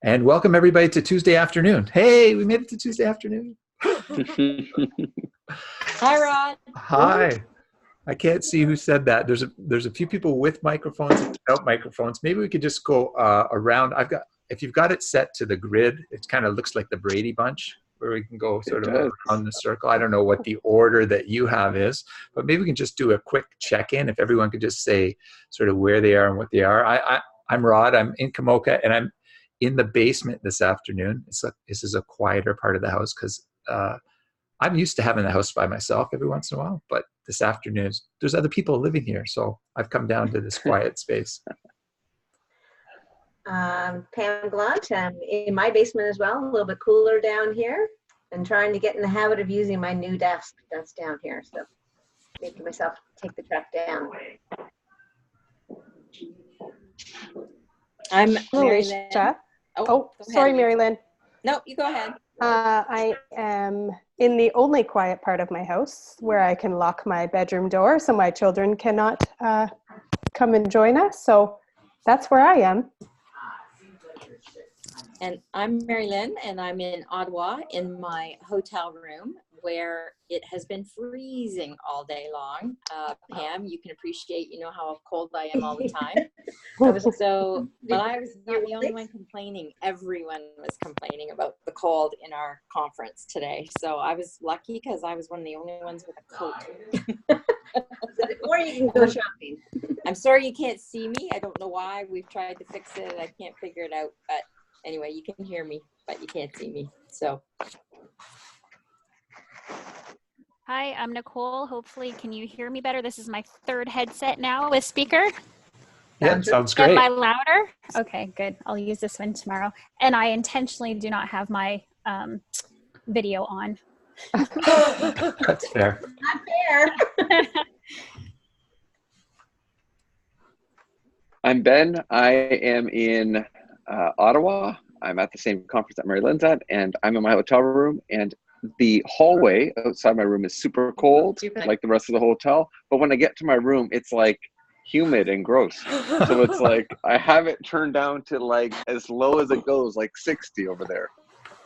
And welcome everybody to Tuesday afternoon. Hey, we made it to Tuesday afternoon. Hi, Rod. Hi. I can't see who said that. There's a few people with microphones and without microphones. Maybe we could just go around. If you've got it set to the grid, it kind of looks like the Brady Bunch, where we can go sort of around the circle. I don't know what the order that you have is, but maybe we can just do a quick check-in. If everyone could just say sort of where they are and what they are. I'm Rod. I'm in Kamoka, and I'm in the basement this afternoon. This is a quieter part of the house because I'm used to having the house by myself every once in a while, but this afternoon there's other people living here, so I've come down to this quiet space. Pam Blunt. I'm in my basement as well, a little bit cooler down here, and trying to get in the habit of using my new desk that's down here, so making myself take the truck down. I'm Mary Lynn. Lynn. Oh, sorry, Mary Lynn. No, you go ahead. I am in the only quiet part of my house where I can lock my bedroom door so my children cannot come and join us. So that's where I am. And I'm Mary Lynn, and I'm in Ottawa in my hotel room where it has been freezing all day long. Pam, you can appreciate, how cold I am all the time. But I was not the only one complaining. Everyone was complaining about the cold in our conference today. So I was lucky because I was one of the only ones with a coat. Or you can go shopping. I'm sorry you can't see me. I don't know why. We've tried to fix it. I can't figure it out. But anyway, you can hear me, but you can't see me. So. Hi, I'm Nicole. Hopefully, can you hear me better? This is my third headset now with speaker. Yeah, sounds great. Am I louder? Okay, good. I'll use this one tomorrow. And I intentionally do not have my video on. That's fair. Not fair. I'm Ben. I am in Ottawa. I'm at the same conference that Mary Lynn's at, and I'm in my hotel room, and the hallway outside my room is super cold, like the rest of the hotel. But when I get to my room, it's like humid and gross. So it's like I have it turned down to like as low as it goes, like 60 over there.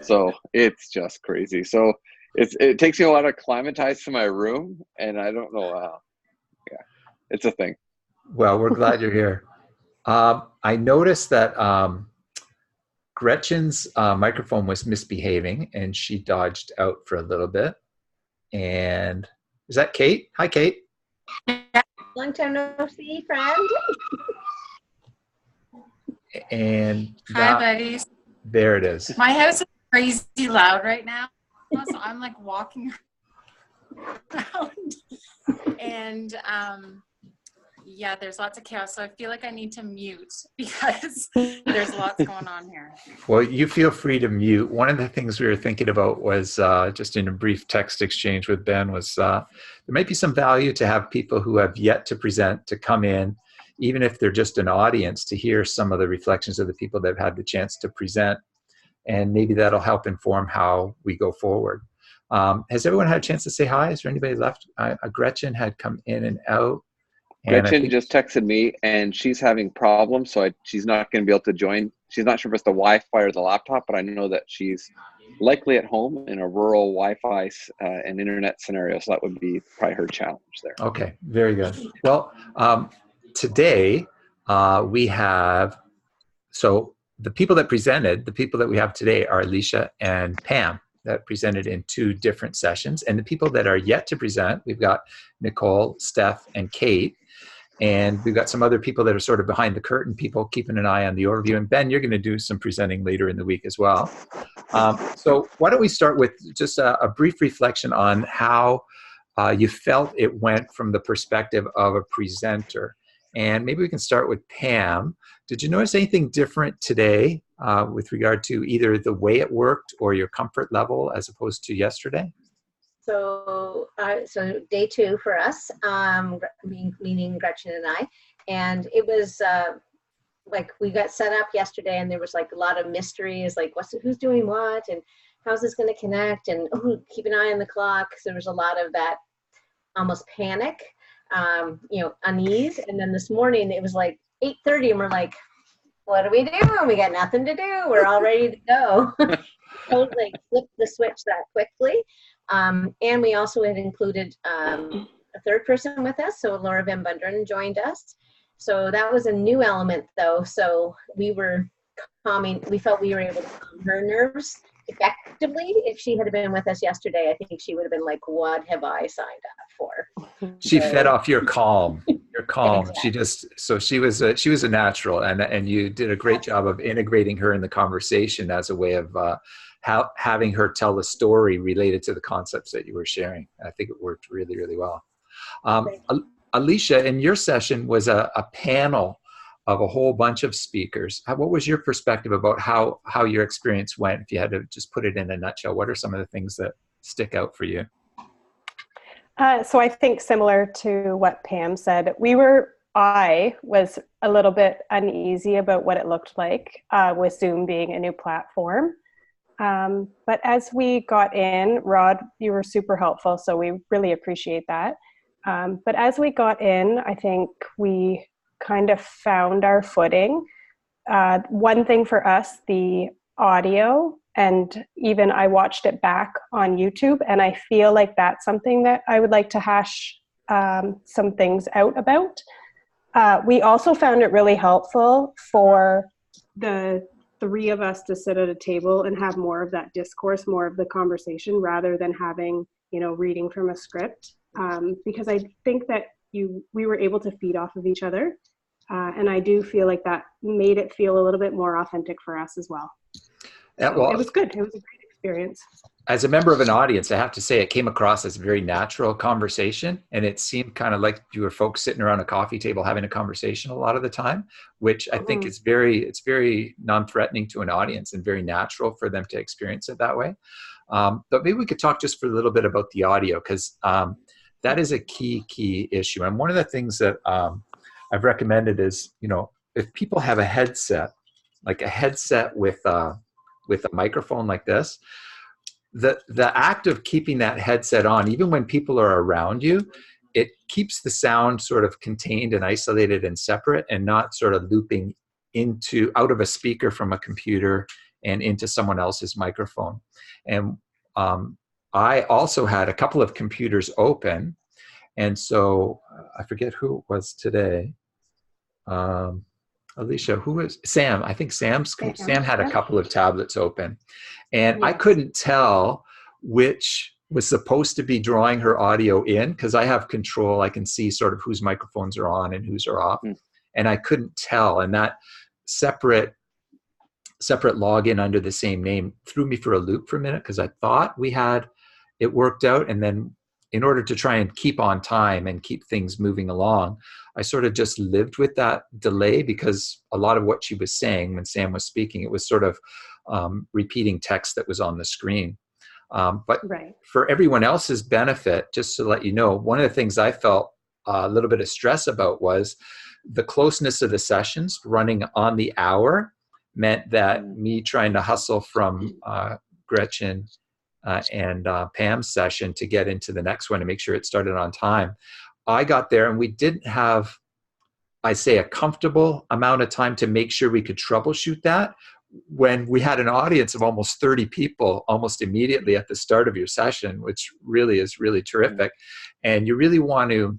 So it's just crazy. So it takes me a while to acclimatize to my room, and I don't know how. Yeah, it's a thing. Well, we're glad you're here. I noticed that Gretchen's microphone was misbehaving and she dodged out for a little bit. And is that Kate? Hi, Kate. Long time no see, friend. And hi, buddies. There it is. My house is crazy loud right now, so I'm like walking around. And yeah, there's lots of chaos, so I feel like I need to mute because there's lots going on here. Well, you feel free to mute. One of the things we were thinking about was just in a brief text exchange with Ben was there might be some value to have people who have yet to present to come in, even if they're just an audience, to hear some of the reflections of the people that have had the chance to present. And maybe that'll help inform how we go forward. Has everyone had a chance to say hi? Is there anybody left? Gretchen had come in and out. Gretchen just texted me, and she's having problems, so she's not going to be able to join. She's not sure if it's the Wi-Fi or the laptop, but I know that she's likely at home in a rural Wi-Fi and internet scenario, so that would be probably her challenge there. Okay, very good. Well, today we have, so the people that presented, the people that we have today are Alicia and Pam that presented in 2 different sessions. And the people that are yet to present, we've got Nicole, Steph, and Kate. And we've got some other people that are sort of behind the curtain, people keeping an eye on the overview. And Ben, you're going to do some presenting later in the week as well. So why don't we start with just a brief reflection on how you felt it went from the perspective of a presenter. And maybe we can start with Pam. Did you notice anything different today with regard to either the way it worked or your comfort level as opposed to yesterday? So day 2 for us, meaning Gretchen and I, and it was like we got set up yesterday, and there was like a lot of mysteries, like who's doing what, and how's this going to connect, and keep an eye on the clock. So there was a lot of that, almost panic, unease. And then this morning it was like 8:30, and we're like, what do? We got nothing to do. We're all ready to go. Totally flipped the switch that quickly. And we also had included a third person with us. So Laura Van Bundren joined us. So that was a new element though. So we felt we were able to calm her nerves effectively. If she had been with us yesterday, I think she would have been like, what have I signed up for? She fed off your calm. Your calm. Exactly. She was a natural, and you did a great job of integrating her in the conversation as a way of having her tell the story related to the concepts that you were sharing. I think it worked really, really well. Alicia, in your session was a panel of a whole bunch of speakers. What was your perspective about how your experience went? If you had to just put it in a nutshell, what are some of the things that stick out for you? So I think similar to what Pam said, I was a little bit uneasy about what it looked like with Zoom being a new platform. But as we got in, Rod, you were super helpful, so we really appreciate that. But as we got in, I think we kind of found our footing. One thing for us, the audio, and even I watched it back on YouTube, and I feel like that's something that I would like to hash some things out about. We also found it really helpful for the three of us to sit at a table and have more of that discourse, more of the conversation, rather than having, reading from a script. Because I think that we were able to feed off of each other. And I do feel like that made it feel a little bit more authentic for us as well. So it was good. It was a great experience. As a member of an audience, I have to say it came across as a very natural conversation, and it seemed kind of like you were folks sitting around a coffee table having a conversation a lot of the time, which I think is very non-threatening to an audience and very natural for them to experience it that way. But maybe we could talk just for a little bit about the audio, because that is a key issue. And one of the things that I've recommended is, if people have a headset, like a headset with a microphone like this, the act of keeping that headset on, even when people are around you, it keeps the sound sort of contained and isolated and separate, and not sort of looping out of a speaker from a computer and into someone else's microphone. And I also had a couple of computers open, and so I forget who it was today. Alicia, who was Sam? I think Sam had a couple of tablets open, and I couldn't tell which was supposed to be drawing her audio in, because I have control. I can see sort of whose microphones are on and whose are off, and I couldn't tell. And that separate login under the same name threw me for a loop for a minute, because I thought we had it worked out, and then in order to try and keep on time and keep things moving along, I sort of just lived with that delay, because a lot of what she was saying when Sam was speaking, it was sort of repeating text that was on the screen. But for everyone else's benefit, just to let you know, one of the things I felt a little bit of stress about was the closeness of the sessions. Running on the hour meant that me trying to hustle from Gretchen and Pam's session to get into the next one to make sure it started on time. I got there and we didn't have, a comfortable amount of time to make sure we could troubleshoot that, when we had an audience of almost 30 people almost immediately at the start of your session, which really is really terrific. And you really want to,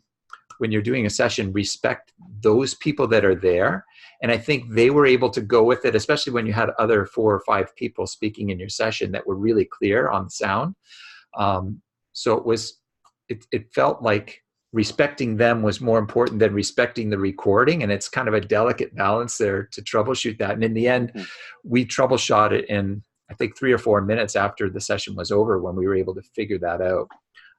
when you're doing a session, respect those people that are there. And I think they were able to go with it, especially when you had other 4 or 5 people speaking in your session that were really clear on the sound. So it felt like respecting them was more important than respecting the recording. And it's kind of a delicate balance there to troubleshoot that. And in the end, we troubleshot it in, I think, 3 or 4 minutes after the session was over, when we were able to figure that out.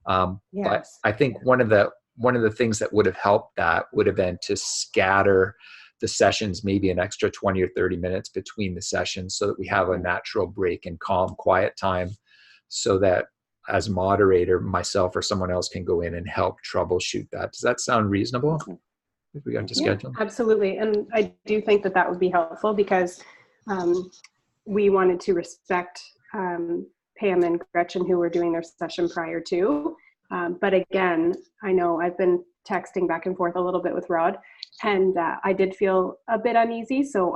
But I think one of the things that would have helped that would have been to scatter the sessions maybe an extra 20 or 30 minutes between the sessions, so that we have a natural break and calm, quiet time, so that as moderator, myself or someone else can go in and help troubleshoot that. Does that sound reasonable? If we got to schedule? Absolutely. And I do think that would be helpful, because we wanted to respect Pam and Gretchen, who were doing their session prior to. But again, I know I've been texting back and forth a little bit with Rod, and I did feel a bit uneasy. So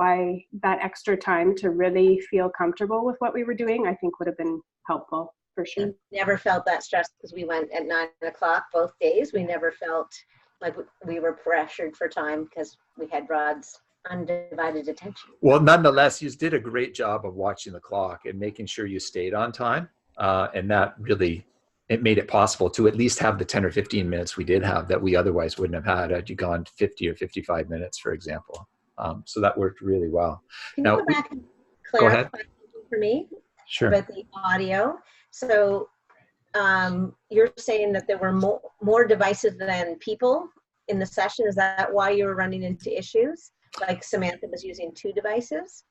that extra time to really feel comfortable with what we were doing, I think would have been helpful for sure. We never felt that stressed because we went at 9 o'clock both days. We never felt like we were pressured for time because we had Rod's undivided attention. Well, nonetheless, you did a great job of watching the clock and making sure you stayed on time. And that really, it made it possible to at least have the 10 or 15 minutes we did have that we otherwise wouldn't have had you gone 50 or 55 minutes, for example. So that worked really well. Can Now, you go back and go ahead. clarify for me Sure. about the audio? So you're saying that there were more devices than people in the session. Is that why you were running into issues? Like Samantha was using 2 devices?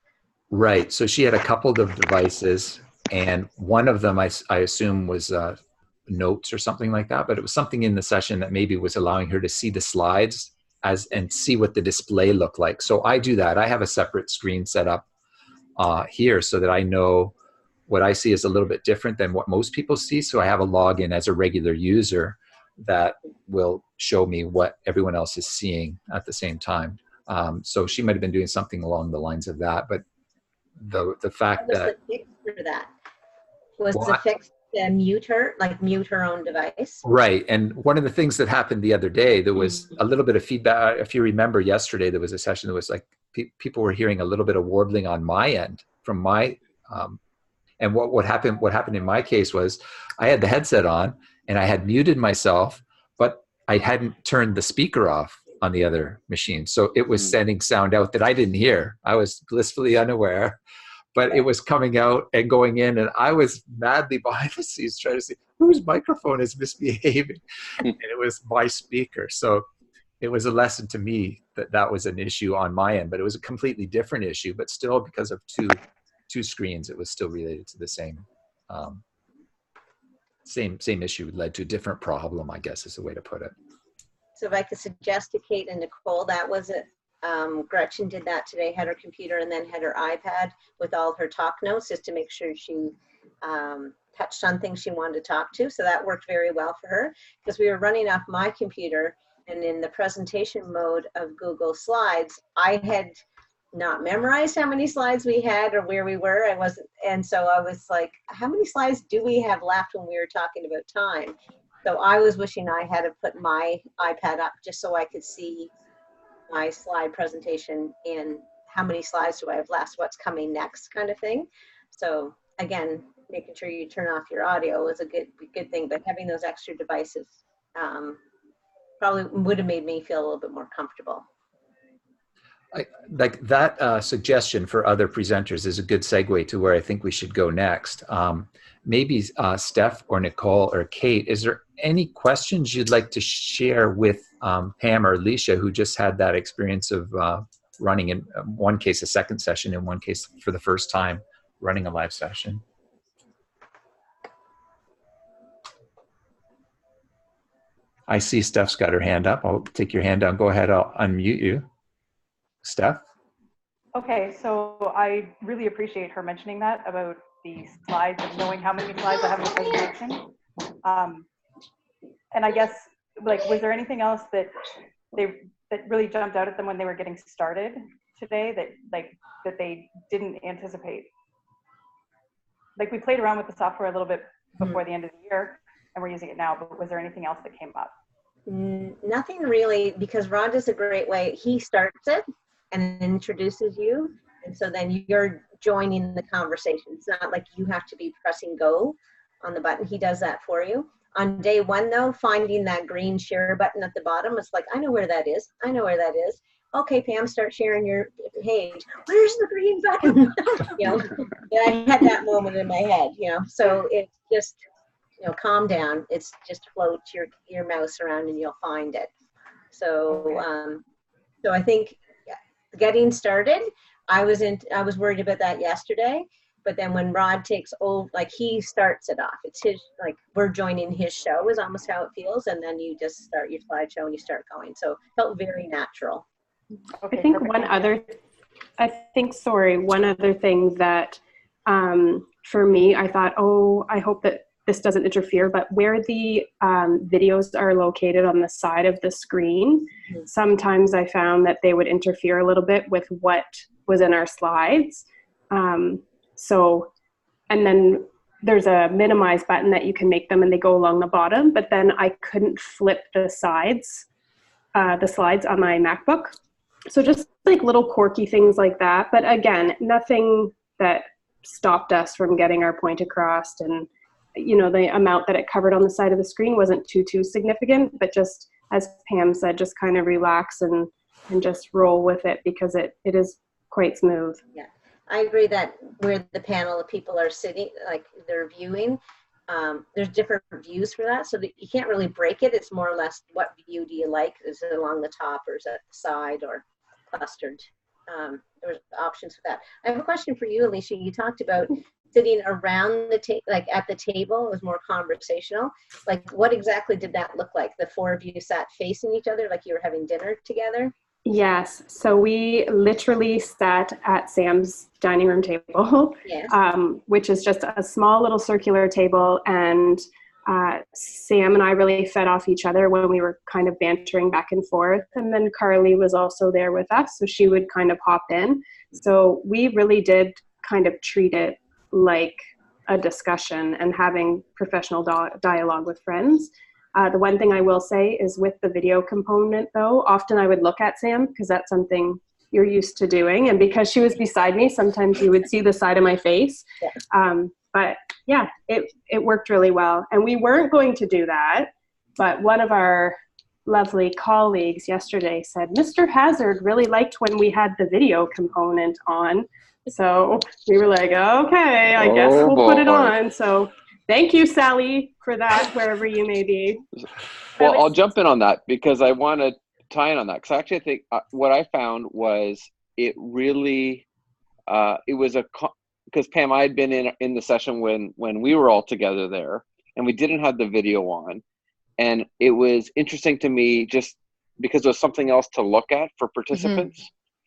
Right. So she had a couple of devices, and one of them I assume was notes or something like that, but it was something in the session that maybe was allowing her to see the slides and see what the display looked like. So I do that. I have a separate screen set up here so that I know what I see is a little bit different than what most people see. So I have a login as a regular user that will show me what everyone else is seeing at the same time. So she might have been doing something along the lines of that, but the fact that the fix for that was the fix to mute her own device. Right. And one of the things that happened the other day, there was a little bit of feedback. If you remember yesterday, there was a session that was like people were hearing a little bit of warbling on my end from my and what happened in my case was I had the headset on and I had muted myself, but I hadn't turned the speaker off on the other machine. So it was sending sound out that I didn't hear. I was blissfully unaware, but it was coming out and going in, and I was madly behind the scenes trying to see whose microphone is misbehaving. And it was my speaker. So it was a lesson to me that was an issue on my end, but it was a completely different issue, but still because of two screens, it was still related to the same issue, led to a different problem, I guess is the way to put it. So if I could suggest to Kate and Nicole, that was it. Gretchen did that today, had her computer and then had her iPad with all her talk notes just to make sure she touched on things she wanted to talk to. So that worked very well for her because we were running off my computer, and in the presentation mode of Google Slides, I had not memorized how many slides we had or where we were. And so I was like, how many slides do we have left when we were talking about time? So I was wishing I had to put my iPad up just so I could see my slide presentation and how many slides do I have left, what's coming next kind of thing. So again, making sure you turn off your audio is a good thing, but having those extra devices probably would have made me feel a little bit more comfortable. Like that suggestion for other presenters is a good segue to where I think we should go next. Maybe Steph or Nicole or Kate, is there any questions you'd like to share with Pam or Alicia, who just had that experience of running, in one case a second session, in one case for the first time running a live session? I see Steph's got her hand up. I'll take your hand down. Go ahead, I'll unmute you. Steph? Okay, so I really appreciate her mentioning that about the slides and knowing how many slides I have in the presentation. And I guess, like, was there anything else that really jumped out at them when they were getting started today that they didn't anticipate? Like, we played around with the software a little bit before the end of the year, and we're using it now, but was there anything else that came up? Nothing really, because Rod does a great way. He starts it and introduces you, and so then you're joining the conversation. It's not like you have to be pressing go on the button. He does that for you. On day one, though, finding that green share button at the bottom, it's like, I know where that is. I know where that is. Okay, Pam, start sharing your page. Where's the green button? Yeah, I had that moment in my head, so it's just, calm down. It's just float your mouse around and you'll find it. So, so I think getting started, I was worried about that yesterday, but then when Rod takes over, like, he starts it off. It's his, like, we're joining his show is almost how it feels, and then you just start your slideshow and you start going. So it felt very natural. Okay, I think one other thing that for me, I thought, I hope that this doesn't interfere, but where the videos are located on the side of the screen, sometimes I found that they would interfere a little bit with what was in our slides. So, and then there's a minimize button that you can make them and they go along the bottom, but then I couldn't flip the slides on my MacBook. So just like little quirky things like that. But again, nothing that stopped us from getting our point across. And, you know, the amount that it covered on the side of the screen wasn't too significant, but just, as Pam said, just kind of relax and just roll with it, because it is quite smooth. Yeah, I agree that where the panel of people are sitting, like they're viewing, there's different views for that. So that you can't really break it. It's more or less, what view do you like? Is it along the top, or is it the side, or clustered? There's options for that. I have a question for you, Alicia. You talked about sitting around the table, like at the table. It was more conversational. Like, what exactly did that look like? The four of you sat facing each other like you were having dinner together? Yes. So we literally sat at Sam's dining room table, Yes. Which is just a small little circular table. And Sam and I really fed off each other when we were kind of bantering back and forth. And then Carly was also there with us, so she would kind of hop in. So we really did kind of treat it like a discussion and having professional dialogue with friends. The one thing I will say is, with the video component though, often I would look at Sam, because that's something you're used to doing. And because she was beside me, sometimes you would see the side of my face. Yeah. But yeah, it worked really well. And we weren't going to do that, but one of our lovely colleagues yesterday said, Mr. Hazard really liked when we had the video component on. So we were like, okay, I guess we'll put it on. So thank you, Sally, for that, wherever you may be. Well, I'll jump in on that, because I want to tie in on that. Because actually, I think what I found was it really, it was because Pam, I had been in the session when we were all together there, and we didn't have the video on. And it was interesting to me just because there was something else to look at for participants.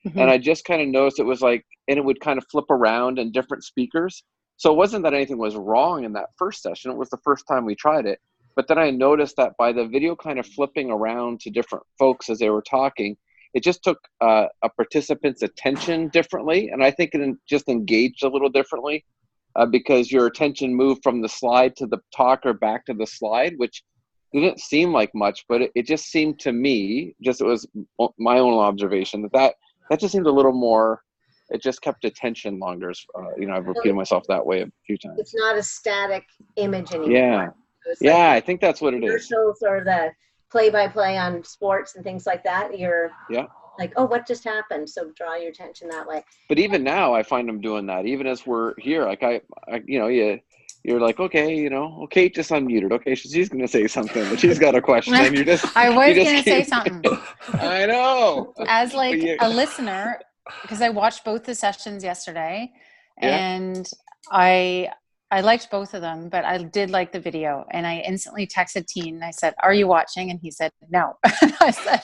Mm-hmm. And I just kind of noticed it was like, and it would kind of flip around in different speakers. So it wasn't that anything was wrong in that first session. It was the first time we tried it. But then I noticed that by the video kind of flipping around to different folks as they were talking, it just took a participant's attention differently. And I think it just engaged a little differently because your attention moved from the slide to the talker back to the slide, which didn't seem like much, but it just seemed to me, just it was my own observation, that just seemed a little more, it just kept attention longer. I've repeated myself that way a few times. It's not a static image anymore. Yeah. Yeah, I think that's what it is. Commercials or the play-by-play on sports and things like that. You're like, oh, what just happened? So draw your attention that way. But even now, I find them doing that. Even as we're here, like you're like, okay, Kate just unmuted. Okay, she's going to say something, but she's got a question. And you're just. I was going to say something. I know. As like a listener, because I watched both the sessions yesterday, and I liked both of them, but I did like the video, and I instantly texted Teen. And I said, "Are you watching?" And he said, "No." And I said,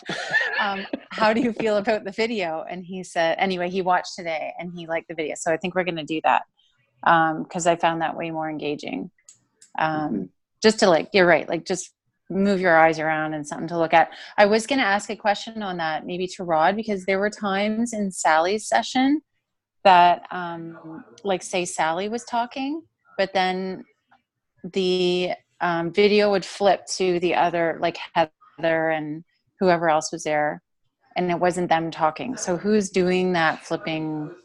"How do you feel about the video?" And he said, "Anyway, he watched today and he liked the video, so I think we're going to do that because I found that way more engaging." Just to you're right, just move your eyes around and something to look at. I was going to ask a question on that, maybe to Rod, because there were times in Sally's session that, say Sally was talking, but then the video would flip to the other, like Heather and whoever else was there, and it wasn't them talking. So who's doing that flipping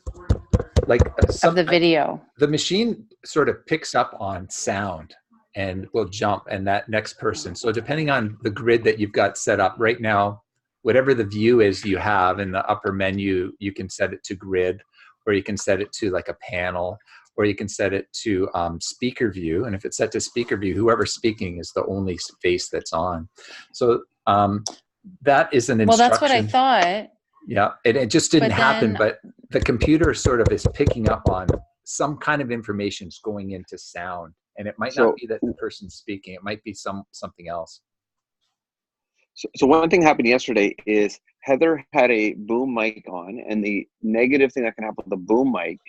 of the video? The machine sort of picks up on sound and will jump, and that next person. So depending on the grid that you've got set up right now, whatever the view is you have in the upper menu, you can set it to grid, or you can set it to like a panel, or you can set it to speaker view. And if it's set to speaker view, whoever's speaking is the only face that's on. So that is an instruction. Well, that's what I thought. Yeah, it just didn't happen, but the computer sort of is picking up on some kind of information going into sound. And it might not be that the person's speaking. It might be something else. So one thing happened yesterday is Heather had a boom mic on, and the negative thing that can happen with the boom mic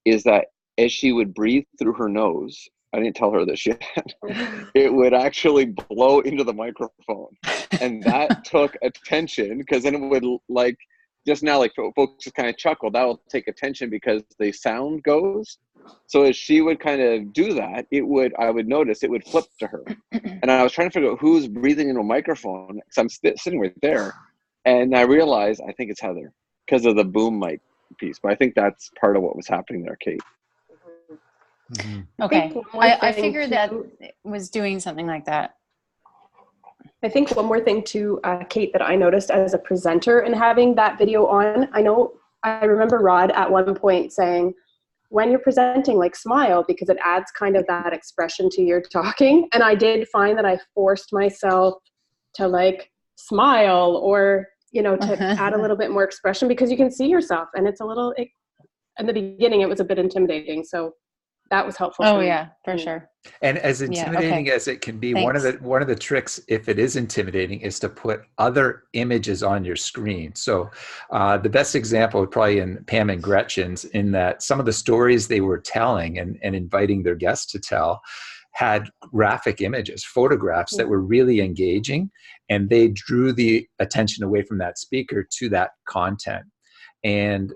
is that as she would breathe through her nose, I didn't tell her this yet. It would actually blow into the microphone, and that took attention, because then it would, like, just now, like, folks just kind of chuckle. That will take attention because the sound goes. So as she would kind of do that, I would notice it would flip to her, and I was trying to figure out who's breathing into a microphone, because I'm sitting right there, and I realized I think it's Heather because of the boom mic piece. But I think that's part of what was happening there, Kate. Okay, I figured that it was doing something like that. I think one more thing too, Kate, that I noticed as a presenter and having that video on, I remember Rod at one point saying, when you're presenting, like, smile, because it adds kind of that expression to your talking. And I did find that I forced myself to, like, smile or, to add a little bit more expression, because you can see yourself, and it's in the beginning, it was a bit intimidating. So that was helpful. Oh yeah, for sure. And as intimidating as it can be, one of the tricks, if it is intimidating, is to put other images on your screen. So the best example would probably in Pam and Gretchen's, in that some of the stories they were telling and inviting their guests to tell had graphic images, photographs that were really engaging, and they drew the attention away from that speaker to that content. And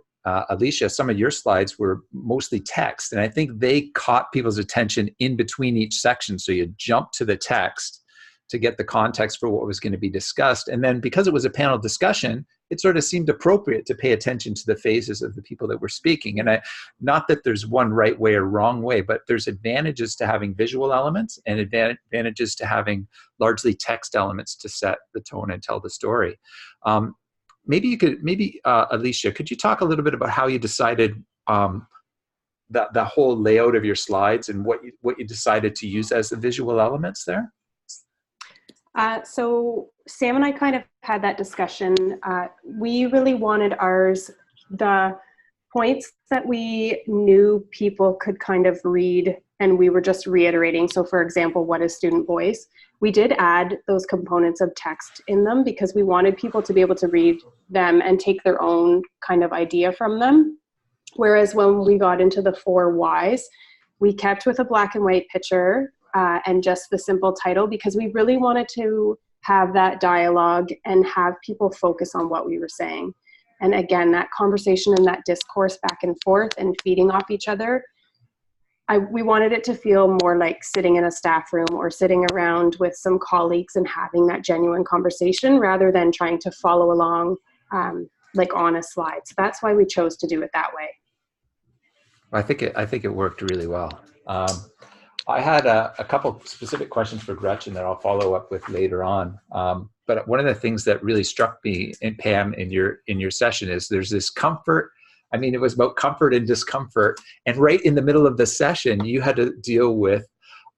Alicia, some of your slides were mostly text, and I think they caught people's attention in between each section. So you jump to the text to get the context for what was going to be discussed. And then because it was a panel discussion, it sort of seemed appropriate to pay attention to the faces of the people that were speaking. And not that there's one right way or wrong way, but there's advantages to having visual elements and advantages to having largely text elements to set the tone and tell the story. Maybe Alicia, could you talk a little bit about how you decided the whole layout of your slides and what you decided to use as the visual elements there? So Sam and I kind of had that discussion. We really wanted the points that we knew people could kind of read, and we were just reiterating. So for example, what is student voice? We did add those components of text in them because we wanted people to be able to read them and take their own kind of idea from them. Whereas when we got into the 4 whys, we kept with a black and white picture and just the simple title, because we really wanted to have that dialogue and have people focus on what we were saying. And again, that conversation and that discourse back and forth and feeding off each other, we wanted it to feel more like sitting in a staff room or sitting around with some colleagues and having that genuine conversation rather than trying to follow along like on a slide. So that's why we chose to do it that way. I think it worked really well. I had a couple specific questions for Gretchen that I'll follow up with later on. But one of the things that really struck me, in Pam, in your session, is there's this comfort. I mean, it was about comfort and discomfort. And right in the middle of the session, you had to deal with,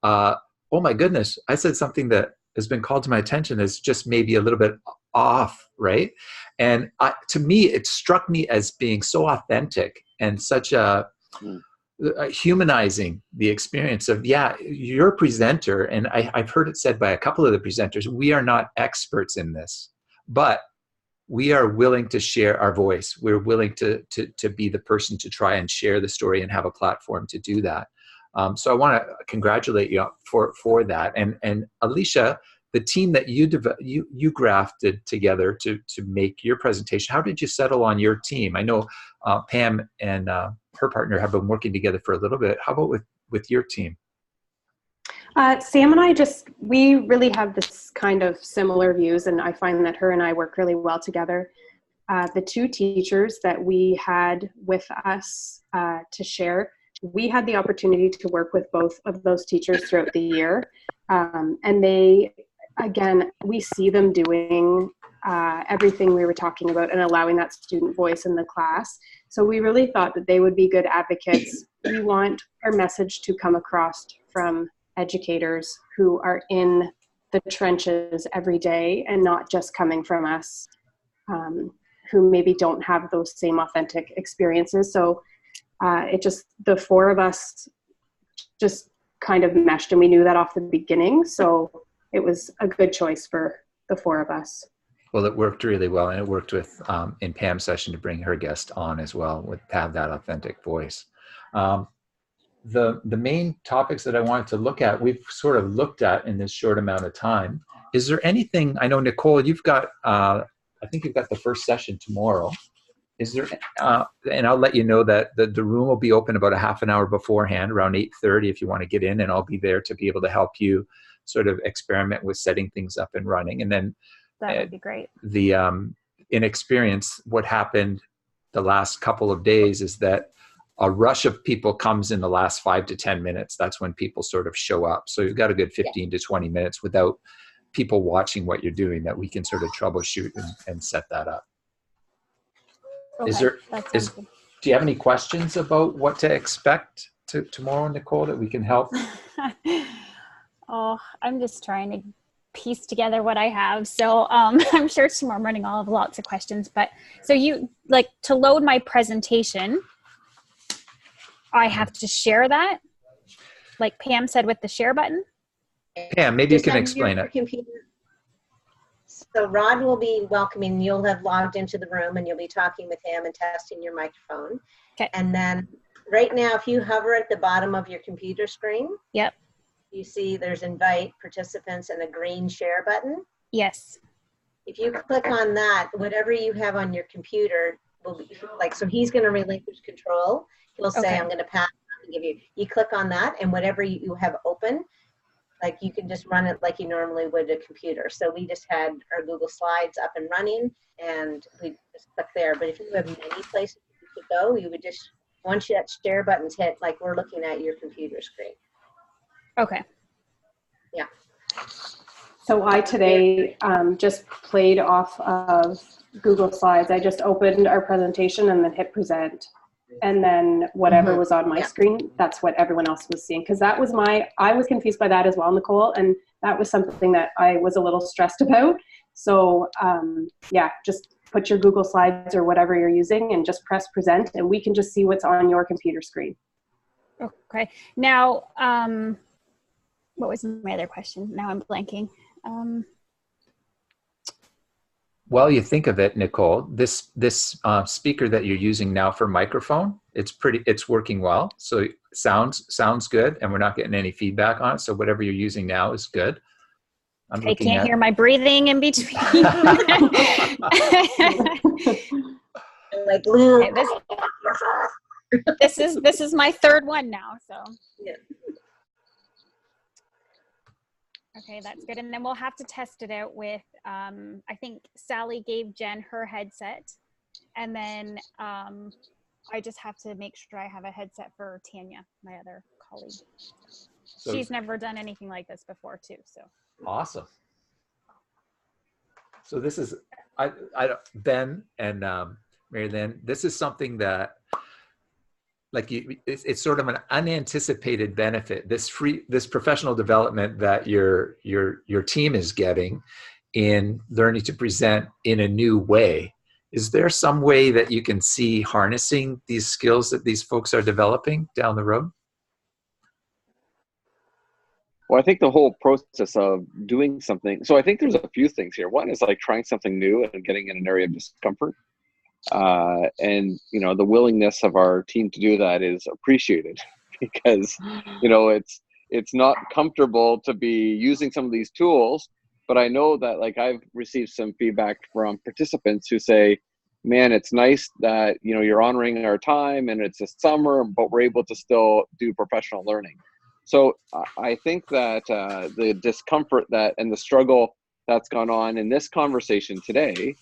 oh my goodness, I said something that has been called to my attention as just maybe a little bit off, right? And to me, it struck me as being so authentic and such a humanizing the experience of, yeah, you're a presenter, and I've heard it said by a couple of the presenters, we are not experts in this, but we are willing to share our voice. We're willing to be the person to try and share the story and have a platform to do that. So I want to congratulate you for that. And Alicia, the team that you grafted together to make your presentation, how did you settle on your team? I know Pam and her partner have been working together for a little bit. How about with your team? Sam and I we really have this kind of similar views, and I find that her and I work really well together. The 2 teachers that we had with us to share, we had the opportunity to work with both of those teachers throughout the year. And they, again, we see them doing everything we were talking about and allowing that student voice in the class. So we really thought that they would be good advocates. We want our message to come across from educators who are in the trenches every day and not just coming from us, who maybe don't have those same authentic experiences. So the 4 of us just kind of meshed, and we knew that off the beginning. So it was a good choice for the 4 of us. Well, it worked really well, and it worked with in Pam's session to bring her guest on as well, to have that authentic voice. the main topics that I wanted to look at, we've sort of looked at in this short amount of time. Is there anything, I know, Nicole, you've got, I think you've got the first session tomorrow. Is there, and I'll let you know that the room will be open about a half an hour beforehand, around 8:30 if you want to get in, and I'll be there to be able to help you sort of experiment with setting things up and running. And then That would be great. the in experience, what happened the last couple of days is that a rush of people comes in the last 5 to 10 minutes. That's when people sort of show up. So you've got a good 15 to 20 minutes without people watching what you're doing, that we can sort of troubleshoot and set that up. Okay, Do you have any questions about what to expect tomorrow, Nicole, that we can help? Oh, I'm just trying to piece together what I have. So I'm sure tomorrow morning I'll have lots of questions. But so you, like, to load my presentation, I have to share that, like Pam said, with the share button? Pam, maybe you can explain it. Computer. So Rod will be welcoming, you'll have logged into the room and you'll be talking with him and testing your microphone. Okay. And then right now, if you hover at the bottom of your computer screen, Yep. you see there's invite participants and a green share button. Yes. If you click on that, whatever you have on your computer will be like, so he's going to relinquish control. He'll say, Okay. I'm going to pass and give you, you click on that, and whatever you have open, like you can just run it like you normally would a computer. So we just had our Google Slides up and running, and we just click there. But if you have many places you could go, you would just, once that share button's hit, like we're looking at your computer screen. Okay. Yeah. So I today just played off of Google Slides. I just opened our presentation and then hit present. And then whatever was on my screen, that's what everyone else was seeing. Because that was I was confused by that as well, Nicole. And that was something that I was a little stressed about. So yeah, just put your Google Slides or whatever you're using and just press present, and we can just see what's on your computer screen. Okay. Now, what was my other question? Now I'm blanking. While you think of it, Nicole, this speaker that you're using now for microphone, it's working well. So sounds good, and we're not getting any feedback on it. So whatever you're using now is good. I can't hear my breathing in between. Like, Okay, this is my third one now. So. Yeah. Okay, that's good. And then we'll have to test it out with, I think Sally gave Jen her headset. And then I just have to make sure I have a headset for Tanya, my other colleague. So, she's never done anything like this before too, so. Awesome. So this is, Ben and Mary Lynn, this is something that, like, it's sort of an unanticipated benefit. This professional development that your team is getting in learning to present in a new way. Is there some way that you can see harnessing these skills that these folks are developing down the road? Well, I think the whole process of doing something, so I think there's a few things here. One is like trying something new and getting in an area of discomfort. And, you know, the willingness of our team to do that is appreciated because, you know, it's not comfortable to be using some of these tools, but I know that, like, I've received some feedback from participants who say, man, it's nice that, you know, you're honoring our time and it's a summer, but we're able to still do professional learning. So I think that the discomfort and the struggle that's gone on in this conversation today,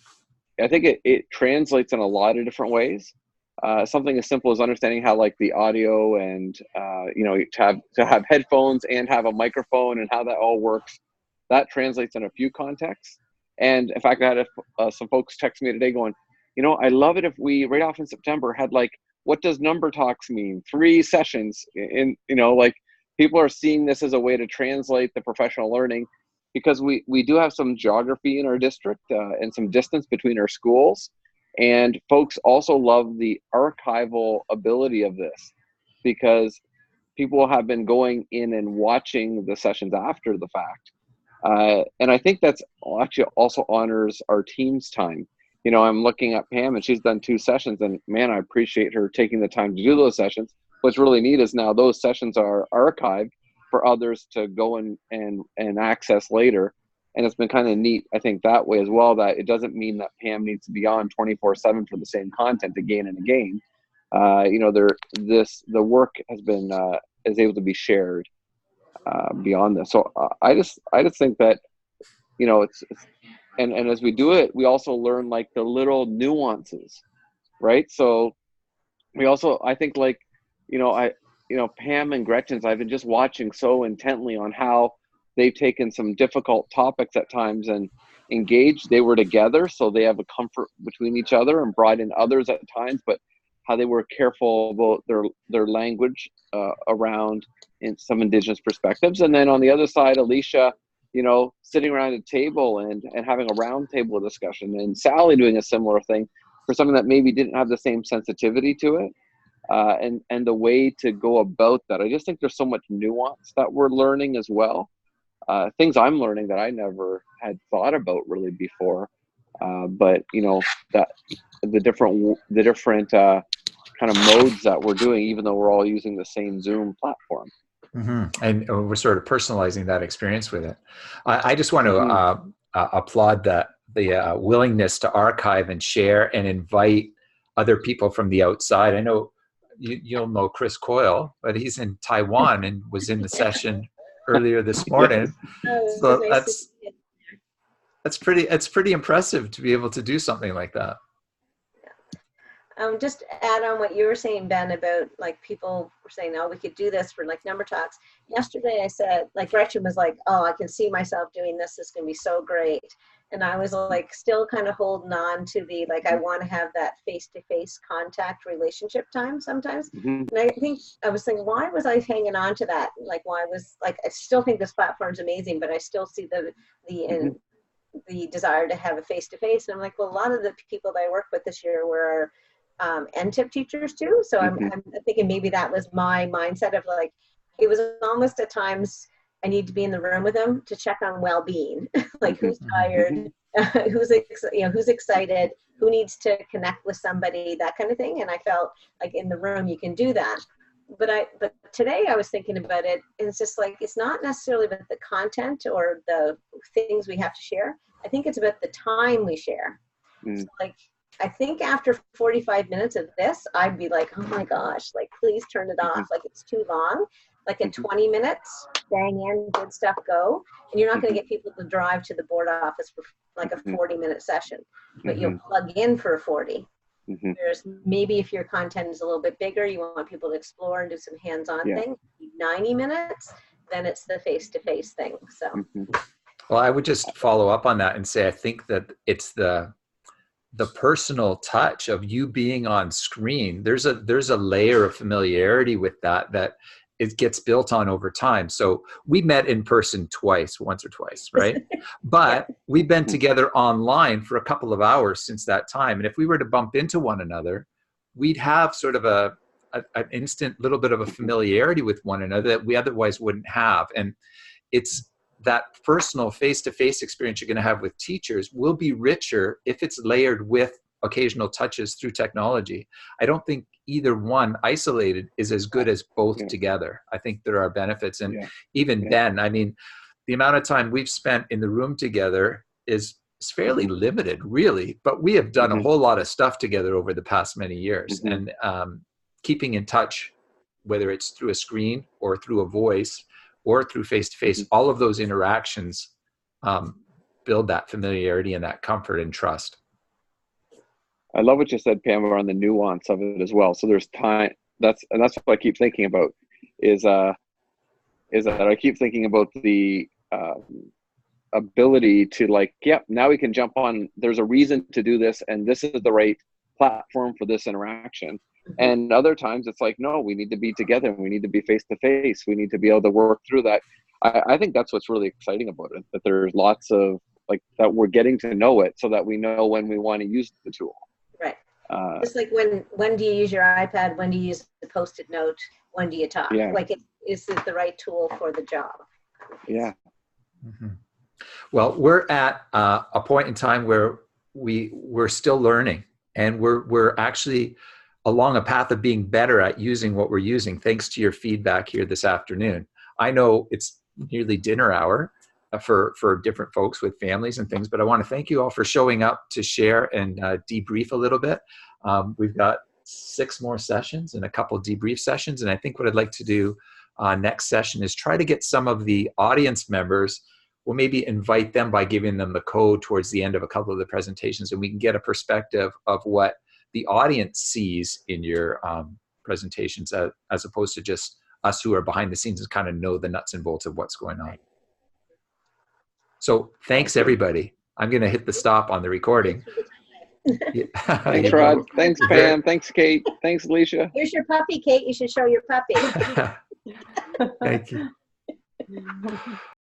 I think it translates in a lot of different ways. Something as simple as understanding how, like, the audio and, you know, to have headphones and have a microphone and how that all works, that translates in a few contexts. And in fact, I had some folks text me today going, you know, I love it if we right off in September had, like, what does number talks mean? 3 sessions in, you know, like, people are seeing this as a way to translate the professional learning, because we do have some geography in our district and some distance between our schools. And folks also love the archival ability of this, because people have been going in and watching the sessions after the fact. And I think that's actually also honors our team's time. You know, I'm looking at Pam and she's done 2 sessions, and man, I appreciate her taking the time to do those sessions. what's really neat is now those sessions are archived for others to go and access later. And it's been kind of neat, I think, that way as well, that it doesn't mean that Pam needs to be on 24/7 for the same content again and again. The work has been is able to be shared beyond this. So I just think that, it's and as we do it, we also learn like the little nuances, right? So we also, I think, like, Pam and Gretchen's, I've been just watching so intently on how they've taken some difficult topics at times and engaged. They were together, so they have a comfort between each other, and brought in others at times, but how they were careful about their language around in some Indigenous perspectives. And then on the other side, Alicia, sitting around a table and having a round table discussion, and Sally doing a similar thing for something that maybe didn't have the same sensitivity to it. And the way to go about that. I just think there's so much nuance that we're learning as well. Things I'm learning that I never had thought about really before. But that the different kind of modes that we're doing, even though we're all using the same Zoom platform. Mm-hmm. And we're sort of personalizing that experience with it. I just want to applaud the willingness to archive and share and invite other people from the outside. I know you'll know Chris Coyle, but he's in Taiwan and was in the session earlier this morning. So that's pretty impressive to be able to do something like that. Just to add on what you were saying, Ben, about like people were saying, oh, we could do this for like number talks. Yesterday I said, like Gretchen was like, oh, I can see myself doing this. This is going to be so great. And I was like still kind of holding on to the, like, I want to have that face-to-face contact relationship time sometimes. And I think I was thinking, why was I hanging on to that? Like, why was, like, I still think this platform's amazing, but I still see the desire to have a face-to-face. And I'm like, well, a lot of the people that I worked with this year were NTIP teachers too. So I'm thinking maybe that was my mindset of like, it was almost at times I need to be in the room with them to check on well-being, like who's tired, who's excited, who needs to connect with somebody, that kind of thing. And I felt like in the room you can do that. But today I was thinking about it, and it's just like, it's not necessarily about the content or the things we have to share. I think it's about the time we share. So like, I think after 45 minutes of this, I'd be like, oh my gosh, like, please turn it off. Like, it's too long. Like in 20 minutes, bang in, good stuff, go. And you're not going to get people to drive to the board office for like a 40-minute session, but you'll plug in for 40. There's maybe if your content is a little bit bigger, you want people to explore and do some hands-on thing, 90 minutes, then it's the face-to-face thing. So, well, I would just follow up on that and say, I think that it's the personal touch of you being on screen. There's a layer of familiarity with that it gets built on over time. So we met in person once or twice, right? But we've been together online for a couple of hours since that time. And if we were to bump into one another, we'd have sort of an instant little bit of a familiarity with one another that we otherwise wouldn't have. And it's that personal face-to-face experience you're going to have with teachers will be richer if it's layered with occasional touches through technology. I don't think either one isolated is as good as both together. I think there are benefits. And even Ben, I mean, the amount of time we've spent in the room together is fairly limited, really, but we have done a whole lot of stuff together over the past many years. And keeping in touch, whether it's through a screen or through a voice or through face-to-face, all of those interactions build that familiarity and that comfort and trust. I love what you said, Pam, around the nuance of it as well. So there's time. That's what I keep thinking about is that I keep thinking about the ability to like, now we can jump on. There's a reason to do this, and this is the right platform for this interaction. And other times it's like, no, we need to be together. We need to be face to face. We need to be able to work through that. I think that's what's really exciting about it, that there's lots of like that we're getting to know it so that we know when we want to use the tool. Right. Just like when do you use your iPad? When do you use the Post-it note? When do you talk? Like, is it the right tool for the job? Yeah. Well, we're at a point in time where we're still learning, and we're actually along a path of being better at using what we're using, thanks to your feedback here this afternoon. I know it's nearly dinner hour for different folks with families and things, but I want to thank you all for showing up to share and debrief a little bit. We've got 6 more sessions and a couple of debrief sessions, and I think what I'd like to do next session is try to get some of the audience members. We'll maybe invite them by giving them the code towards the end of a couple of the presentations, and we can get a perspective of what the audience sees in your presentations as opposed to just us who are behind the scenes and kind of know the nuts and bolts of what's going on. So thanks, everybody. I'm going to hit the stop on the recording. Thanks, Rod. Thanks, Pam. Thanks, Kate. Thanks, Alicia. Here's your puppy, Kate. You should show your puppy. Thank you.